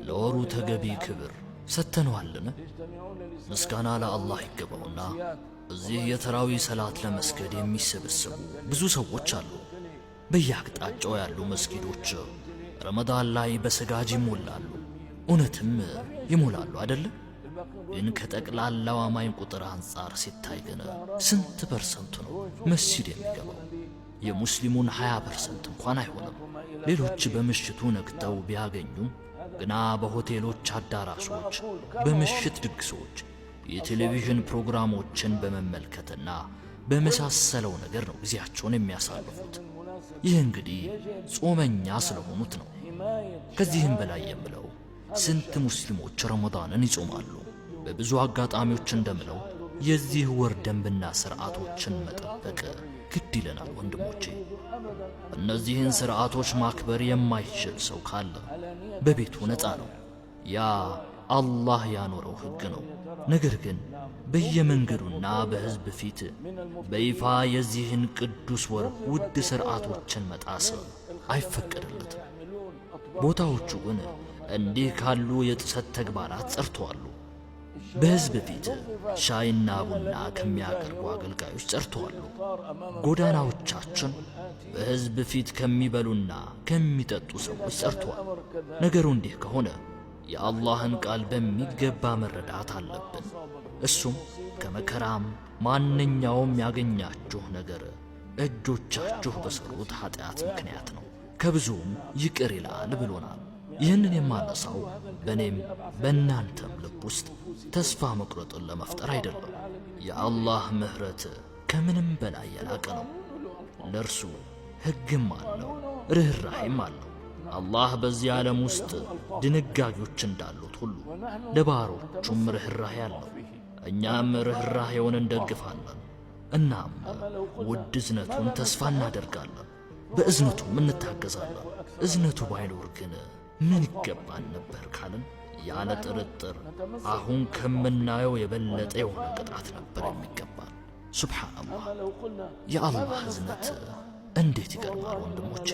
ለወሩ ተገቢ ክብር ሰተነዋልን? ምስጋና ለአላህ ይገባውና እዚህ የተራዊ ሰላት ለመስገድ የሚሰበሰቡ ብዙ ሰዎች አሉ። በየአቅጣጫው ያሉ መስጊዶች ረመዳን ላይ በሰጋጅ ይሞላሉ። እውነትም ይሞላሉ አይደለም? ግን ከጠቅላላው አማኝ ቁጥር አንጻር ሲታይ ግን ስንት ፐርሰንቱ ነው መስጂድ የሚገባው? የሙስሊሙን 20% እንኳን አይሆንም። ሌሎች በምሽቱ ነግተው ቢያገኙም ግና በሆቴሎች አዳራሾች፣ በምሽት ድግሶች፣ የቴሌቪዥን ፕሮግራሞችን በመመልከትና በመሳሰለው ነገር ነው ጊዜያቸውን የሚያሳልፉት። ይህ እንግዲህ ጾመኛ ስለሆኑት ነው። ከዚህም በላይ የምለው ስንት ሙስሊሞች ረመዳንን ይጾማሉ። በብዙ አጋጣሚዎች እንደምለው የዚህ ወር ደንብና ሥርዓቶችን መጠበቅ ግድ ይለናል ወንድሞቼ። እነዚህን ሥርዓቶች ማክበር የማይችል ሰው ካለ በቤቱ ነፃ ነው። ያ አላህ ያኖረው ሕግ ነው። ነገር ግን በየመንገዱና በሕዝብ ፊት በይፋ የዚህን ቅዱስ ወር ውድ ሥርዓቶችን መጣስ አይፈቀድለትም። ቦታዎቹ ግን እንዲህ ካሉ የጥሰት ተግባራት ጸርተዋል። በሕዝብ ፊት ሻይና ቡና ከሚያቀርቡ አገልጋዮች ጸርተዋል። ጎዳናዎቻችን በሕዝብ ፊት ከሚበሉና ከሚጠጡ ሰዎች ጸርተዋል። ነገሩ እንዲህ ከሆነ የአላህን ቃል በሚገባ መረዳት አለብን። እሱም ከመከራም ማንኛውም ያገኛችሁ ነገር እጆቻችሁ በሰሩት ኃጢአት ምክንያት ነው፣ ከብዙም ይቅር ይላል ብሎናል። ይህንን የማነሳው በእኔም በእናንተም ልብ ውስጥ ተስፋ መቁረጥን ለመፍጠር አይደለም። የአላህ ምሕረት ከምንም በላይ የላቀ ነው። ለእርሱ ሕግም አለው፣ ርኅራኄም አለው። አላህ በዚህ ዓለም ውስጥ ድንጋጌዎች እንዳሉት ሁሉ ለባሮቹም ርኅራኄ አለው። እኛም ርኅራኄውን እንደግፋለን። እናም ውድ እዝነቱን ተስፋ እናደርጋለን፣ በእዝነቱም እንታገዛለን። እዝነቱ ባይኖር ግን ምን ይገባን ነበር ካልን ያለ ጥርጥር አሁን ከምናየው የበለጠ የሆነ ቅጣት ነበር የሚገባን። ሱብሓነላህ፣ የአላህ እዝነት እንዴት ይገርማል ወንድሞቼ።